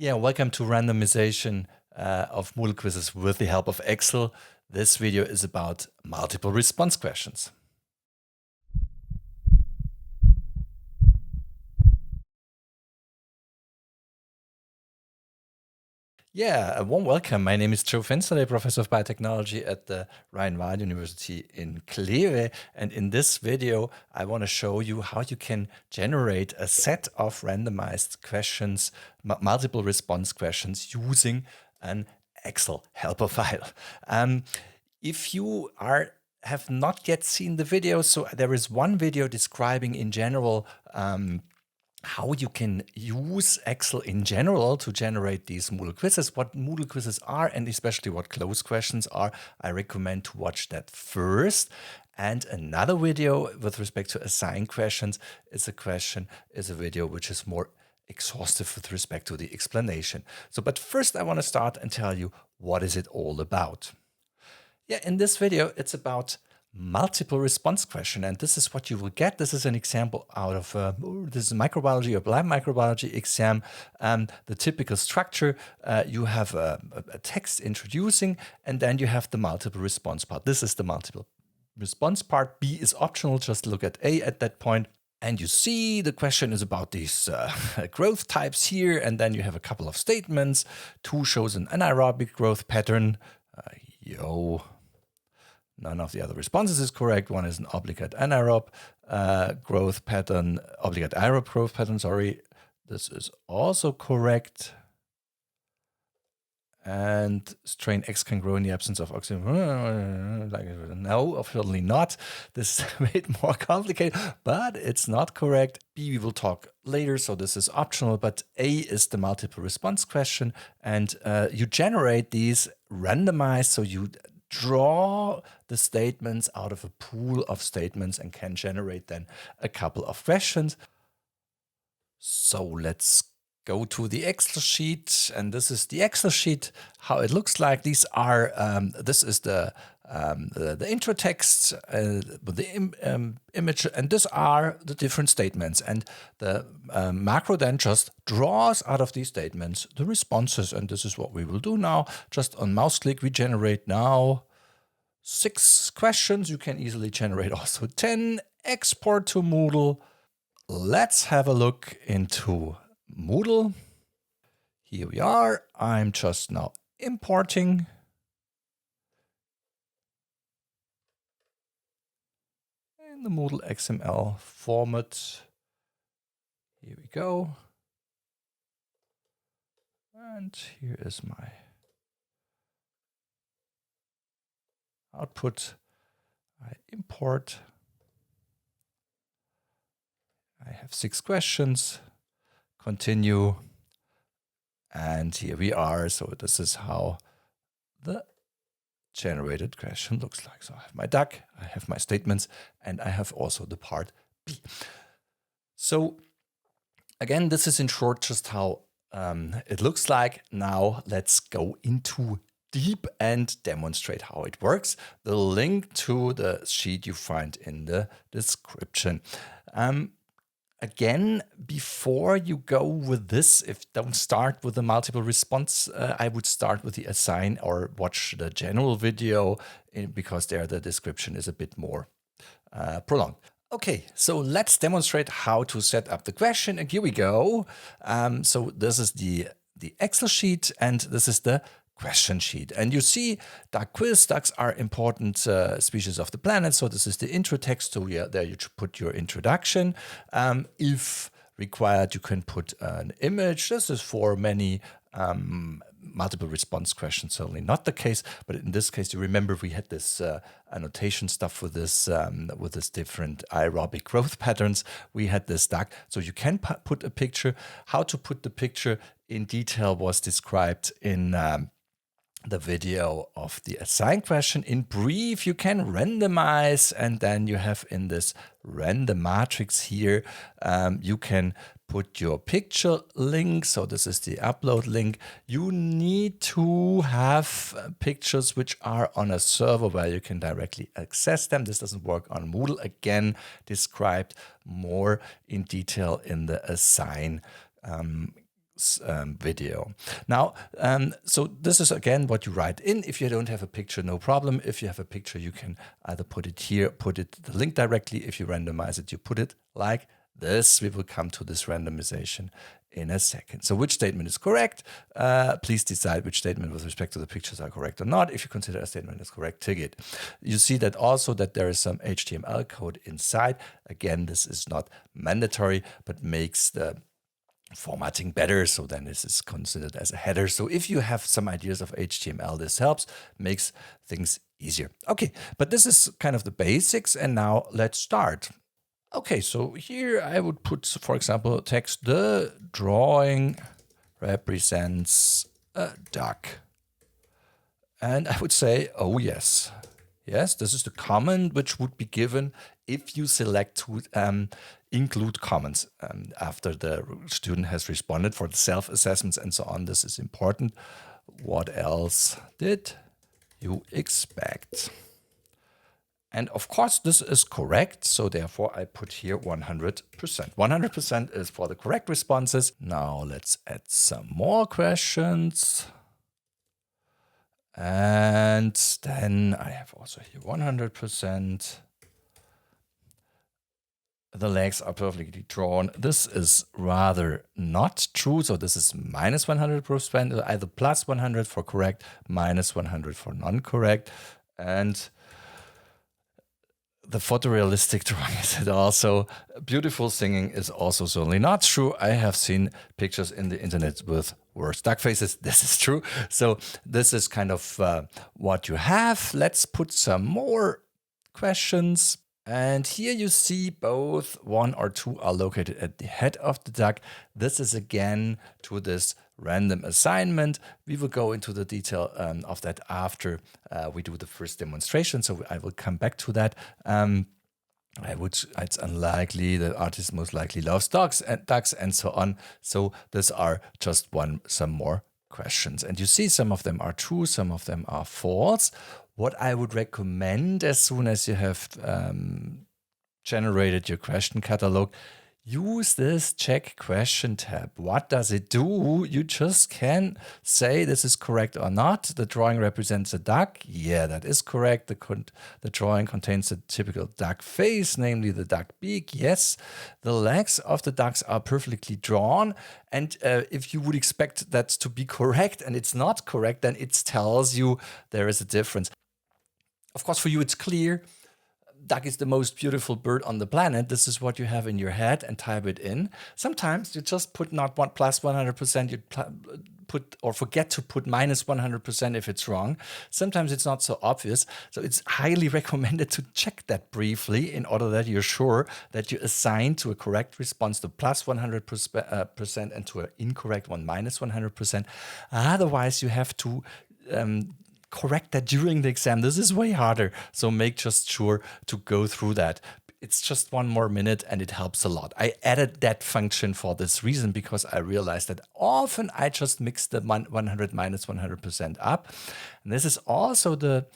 Yeah, welcome to randomization of Moodle quizzes with the help of Excel. This video is about multiple response questions. Yeah, a warm welcome. My name is Joe Fensterle, Professor of Biotechnology at the Rhein-Waal University in Kleve. And in this video, I want to show you how you can generate a set of randomized questions, multiple response questions using an Excel helper file. If you have not yet seen the video, so there is one video describing in general how you can use Excel in general to generate these Moodle quizzes, what Moodle quizzes are, and especially what closed questions are. I recommend to watch that first. And another video with respect to assigned questions is a video which is more exhaustive with respect to the explanation. But first I want to start and tell you what is it all about. Yeah, in this video, it's about multiple response question, and this is what you will get. This is an example out of this is a microbiology or applied microbiology exam. The typical structure: you have a text introducing, and then you have the multiple response part. This is the multiple response part. B is optional. Just look at A at that point. And you see the question is about these growth types here, and then you have a couple of statements. 2 shows an anaerobic growth pattern. None of the other responses is correct. One is an obligate anaerobe growth pattern, obligate aerobe growth pattern, sorry. This is also correct. And strain X can grow in the absence of oxygen. No, obviously not. This is a bit more complicated, but it's not correct. B we will talk later, so this is optional, but A is the multiple response question. And you generate these randomized, so you draw the statements out of a pool of statements and can generate then a couple of questions. So let's go to the Excel sheet, and this is the Excel sheet, how it looks like. These are, this is the intro text, the image, and these are the different statements. And the macro then just draws out of these statements the responses, and this is what we will do now. Just on mouse click, we generate now 6 questions. You can easily generate also 10. Export to Moodle. Let's have a look into Moodle. Here we are. I'm just now importing. In the Moodle-XML format. Here we go. And here is my output. I import. I have 6 questions. Continue. And here we are. So this is how the generated question looks like. So I have my duck, I have my statements, and I have also the part B. So again, this is in short just how it looks like. Now let's go into deep and demonstrate how it works. The link to the sheet you find in the description. Again, before you go with this, don't start with the multiple response. I would start with the assign or watch the general video because there the description is a bit more prolonged. Okay, so let's demonstrate how to set up the question. And here we go. So this is the Excel sheet, and this is the question sheet. And you see duck quiz. Ducks are important species of the planet. So this is the intro text. So yeah, there you put your introduction. If required, you can put an image. This is for many multiple response questions, certainly not the case. But in this case, you remember we had this annotation stuff with this different aerobic growth patterns. We had this duck. So you can put a picture. How to put the picture in detail was described in the video of the assigned question. In brief, you can randomize, and then you have in this random matrix here, you can put your picture link. So this is the upload link. You need to have pictures which are on a server where you can directly access them. This doesn't work on Moodle. Again, described more in detail in the assign video. Now, so this is again what you write in. If you don't have a picture, no problem. If you have a picture, you can either put it here, put it the link directly. If you randomize it, you put it like this. We will come to this randomization in a second. So which statement is correct? Please decide which statement with respect to the pictures are correct or not. If you consider a statement is correct, tick it. You see that also that there is some HTML code inside. Again, this is not mandatory, but makes the formatting better. So then this is considered as a header. So if you have some ideas of HTML, this helps, makes things easier. Okay, but this is kind of the basics. And now let's start. Okay, so here I would put, for example, text, the drawing represents a duck. And I would say, oh yes. Yes, this is the comment which would be given if you select to include comments after the student has responded for the self-assessments and so on. This is important. What else did you expect? And of course, this is correct. So therefore, I put here 100%. 100% is for the correct responses. Now let's add some more questions. And then I have also here 100%. The legs are perfectly drawn. This is rather not true. So this is minus 100%, either plus 100 for correct, minus 100 for non-correct. And the photorealistic drawing is it also. Beautiful singing is also certainly not true. I have seen pictures in the internet with worse duck faces. This is true. So this is kind of what you have. Let's put some more questions. And here you see both 1 or 2 are located at the head of the duck. This is again to this random assignment. We will go into the detail of that after we do the first demonstration. So I will come back to that. It's unlikely the artist most likely loves ducks and so on. So these are just some more questions. And you see some of them are true, some of them are false. What I would recommend as soon as you have generated your question catalog, use this check question tab. What does it do? You just can say this is correct or not. The drawing represents a duck. Yeah, that is correct. The drawing contains a typical duck face, namely the duck beak. Yes, the legs of the ducks are perfectly drawn. And if you would expect that to be correct and it's not correct, then it tells you there is a difference. Of course, for you, it's clear. Duck is the most beautiful bird on the planet. This is what you have in your head and type it in. Sometimes you just put not plus 100%, you put or forget to put minus 100% if it's wrong. Sometimes it's not so obvious. So it's highly recommended to check that briefly in order that you're sure that you assign to a correct response the plus 100% and to an incorrect one minus 100%. Otherwise, you have to correct that during the exam. This is way harder. So make just sure to go through that. It's just 1 more minute and it helps a lot. I added that function for this reason because I realized that often I just mix the 100 minus 100% up. And this is also the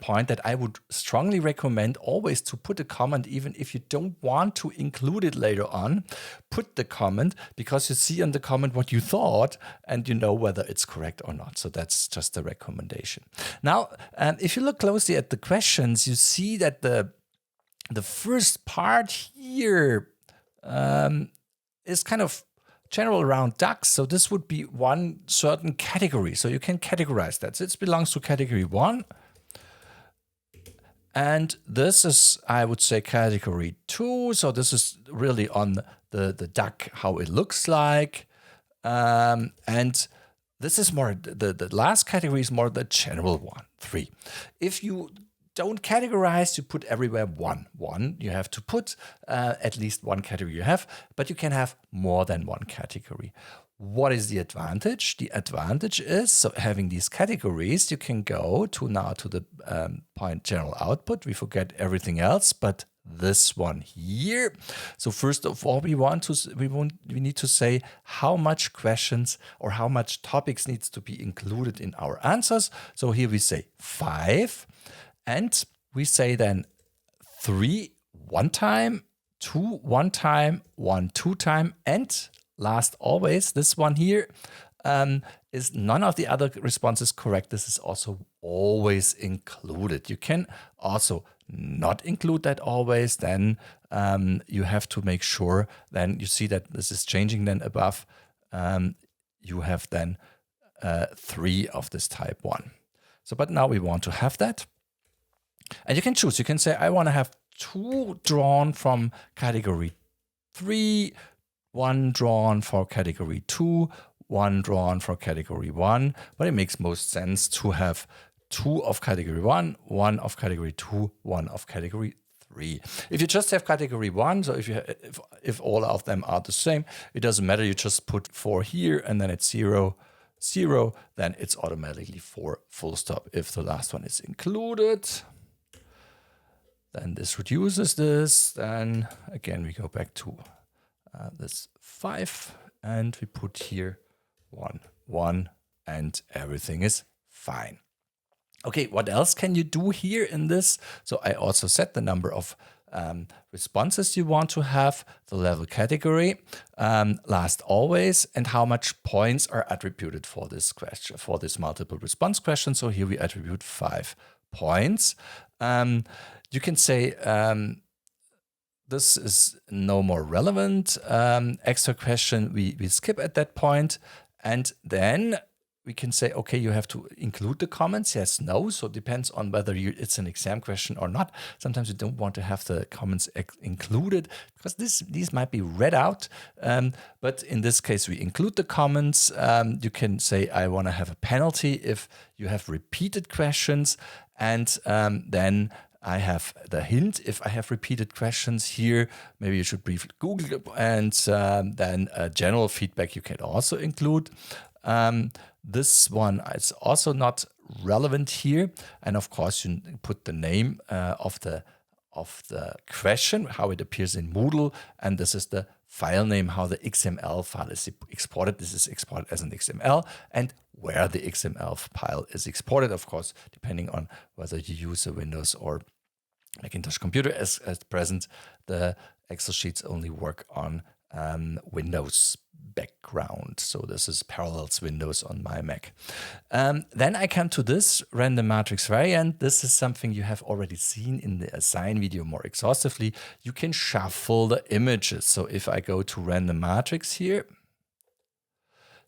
point that I would strongly recommend always to put a comment, even if you don't want to include it later on. Put the comment because you see on the comment what you thought and you know whether it's correct or not. So that's just a recommendation. Now, if you look closely at the questions, you see that the first part here is kind of general around ducks. So this would be one certain category. So you can categorize that. So it belongs to category 1. And this is, I would say, category 2. So this is really on the duck, how it looks like. And this is more, the last category is more the general one, 3. If you don't categorize, you put everywhere 1. 1, you have to put at least 1 category you have, but you can have more than 1 category. What is the advantage? The advantage is, so having these categories, you can go to the point general output. We forget everything else, but this one here. So first of all, we need to say how much questions or how much topics needs to be included in our answers. So here we say 5. And we say then 3 1 time, 2 1 time, 1 2 time, and last always, this one here, is none of the other responses correct. This is also always included. You can also not include that always. Then you have to make sure, then you see that this is changing then above. You have then 3 of this type 1. So, but now we want to have that. And you can choose. You can say, I want to have 2 drawn from category 3, 1 drawn for category 2, 1 drawn for category 1. But it makes most sense to have 2 of category 1, 1 of category 2, 1 of category 3. If you just have category 1, so if all of them are the same, it doesn't matter. You just put 4 here and then it's 0, 0, then it's automatically 4 full stop. If the last one is included, then this reduces this. Then again, we go back to this 5 and we put here 1, 1, and everything is fine. Okay, what else can you do here in this? So I also set the number of responses you want to have, the level category, last always, and how much points are attributed for this question, for this multiple response question. So here we attribute 5 points. You can say this is no more relevant. Extra question we skip at that point. And then we can say, okay, you have to include the comments. Yes, no. So it depends on whether it's an exam question or not. Sometimes you don't want to have the comments included because these might be read out. But in this case, we include the comments. You can say, I want to have a penalty if you have repeated questions. And then I have the hint. If I have repeated questions here, maybe you should briefly Google, and then general feedback you can also include. This one is also not relevant here. And of course, you put the name of the question, how it appears in Moodle. And this is the file name, how the XML file is exported. This is exported as an XML, and where the XML file is exported, of course, depending on whether you use a Windows or Macintosh computer. At present, the Excel sheets only work on Windows background. So this is Parallels Windows on my Mac. Then I come to this random matrix variant. This is something you have already seen in the assign video more exhaustively. You can shuffle the images. So if I go to random matrix here,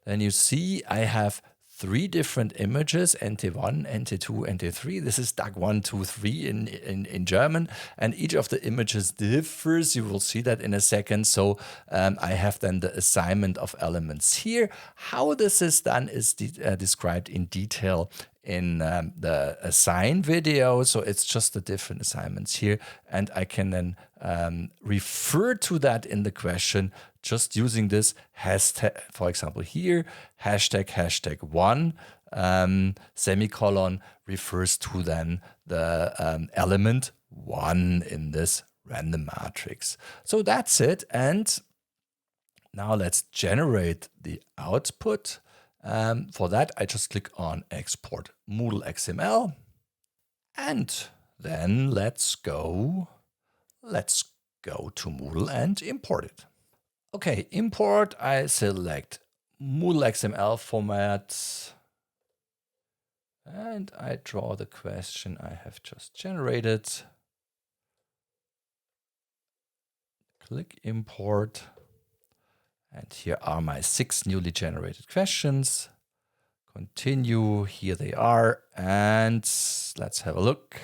then you see I have 3 different images, NT1, NT2, NT3. This is DAG 1, 2, 3 in German. And each of the images differs. You will see that in a second. So I have then the assignment of elements here. How this is done is described in detail in the assign video. So it's just the different assignments here. And I can then refer to that in the question just using this hashtag, for example, here, hashtag 1, semicolon refers to then the element 1 in this random matrix. So that's it. And now let's generate the output. For that, I just click on Export Moodle-XML. And then let's go to Moodle and import it. Okay, import, I select Moodle-XML format. And I draw the question I have just generated. Click import. And here are my 6 newly generated questions. Continue, here they are. And let's have a look.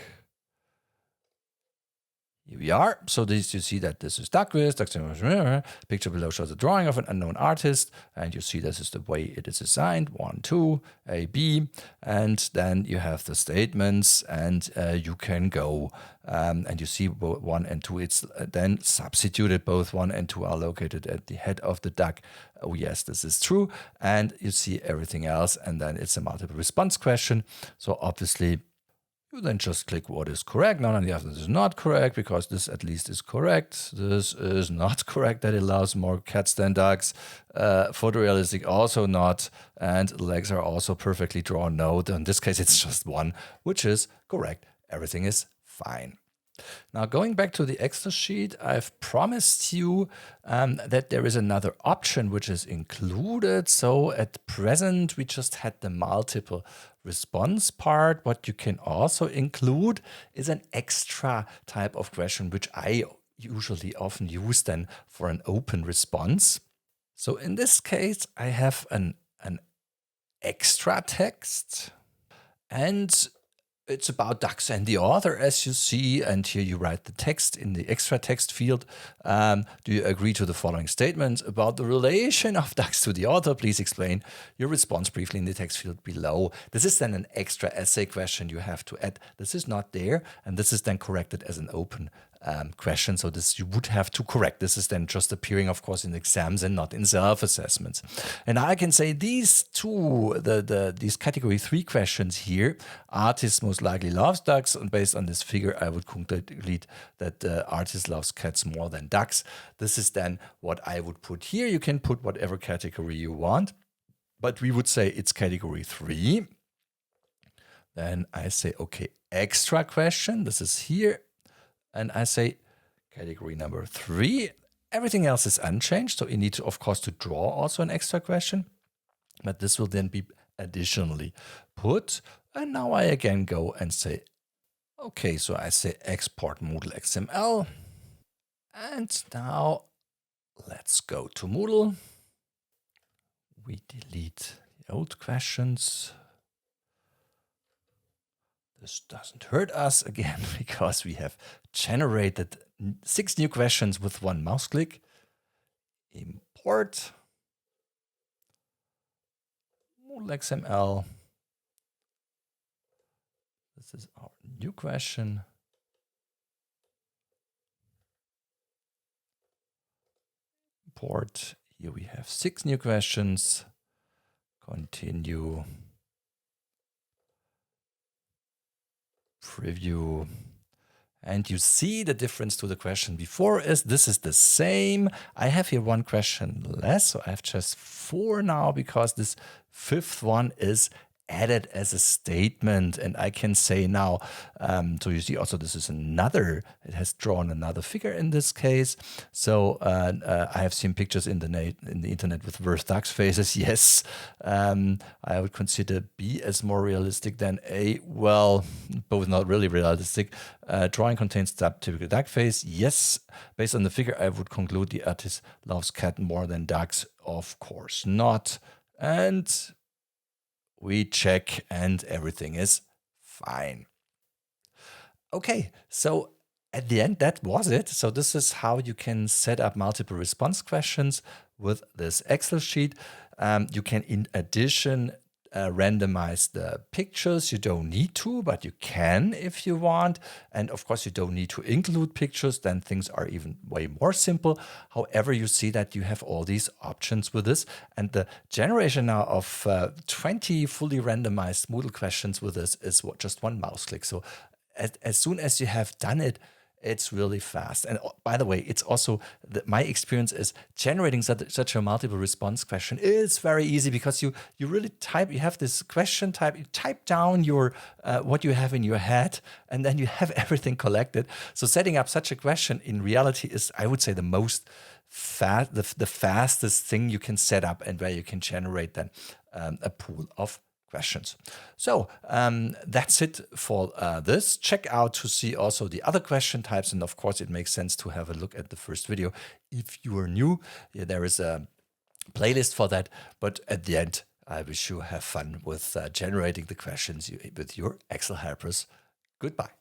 Here we are. So this, you see that this is Douglas. Picture below shows a drawing of an unknown artist. And you see this is the way it is assigned. 1, 2, A, B. And then you have the statements and you can go. And you see 1 and 2. It's then substituted. Both 1 and 2 are located at the head of the duck. Oh, yes, this is true. And you see everything else. And then it's a multiple response question. So obviously, you then just click what is correct. None of the others is not correct because this at least is correct. This is not correct. That allows more cats than dogs. Photorealistic also not. And legs are also perfectly drawn. No, in this case it's just 1, which is correct. Everything is fine. Now, going back to the Excel sheet, I've promised you that there is another option which is included. So at present, we just had the multiple response part. What you can also include is an extra type of question, which I usually often use then for an open response. So in this case, I have an extra text, and it's about ducks and the author, as you see, and here you write the text in the extra text field. Do you agree to the following statement about the relation of ducks to the author? Please explain your response briefly in the text field below. This is then an extra essay question you have to add. This is not there, and this is then corrected as an open question. So this you would have to correct. This is then just appearing, of course, in exams and not in self-assessments. And I can say these two, these category 3 questions here, artist most likely loves ducks, and based on this figure, I would conclude that artist loves cats more than ducks. This is then what I would put here. You can put whatever category you want, but we would say it's category 3. Then I say, okay, extra question. This is here. And I say category number 3. Everything else is unchanged. So you need to, of course, to draw also an extra question. But this will then be additionally put. And now I again go and say, okay, so I say export Moodle-XML. And now let's go to Moodle. We delete the old questions. This doesn't hurt us again because we have generated 6 new questions with 1 mouse click. Import Moodle-XML. This is our new question. Import. Here we have 6 new questions. Continue. Preview. And you see the difference to the question before is this is the same. I have here 1 question less, so I have just 4 now because this 5th one is added as a statement. And I can say now, so you see also this is another, it has drawn another figure in this case. So I have seen pictures in the internet with worse ducks faces. Yes, I would consider B as more realistic than A. Well, both not really realistic. Drawing contains typical duck face. Yes, based on the figure, I would conclude the artist loves cat more than ducks. Of course not. And we check and everything is fine. Okay, so at the end, that was it. So this is how you can set up multiple response questions with this Excel sheet. You can, in addition, randomize the pictures. You don't need to, but you can if you want. And of course, you don't need to include pictures. Then things are even way more simple. However, you see that you have all these options with this. And the generation now of 20 fully randomized Moodle questions with this is just 1 mouse click. So as soon as you have done it, it's really fast. And by the way, it's also my experience is generating such a multiple response question is very easy because you really type, you have this question type, you type down your what you have in your head, and then you have everything collected. So setting up such a question in reality is, I would say, the most the fastest thing you can set up and where you can generate then a pool of questions. So that's it for this. Check out to see also the other question types. And of course, it makes sense to have a look at the first video. If you are new, there is a playlist for that. But at the end, I wish you have fun with generating the questions with your Excel helpers. Goodbye.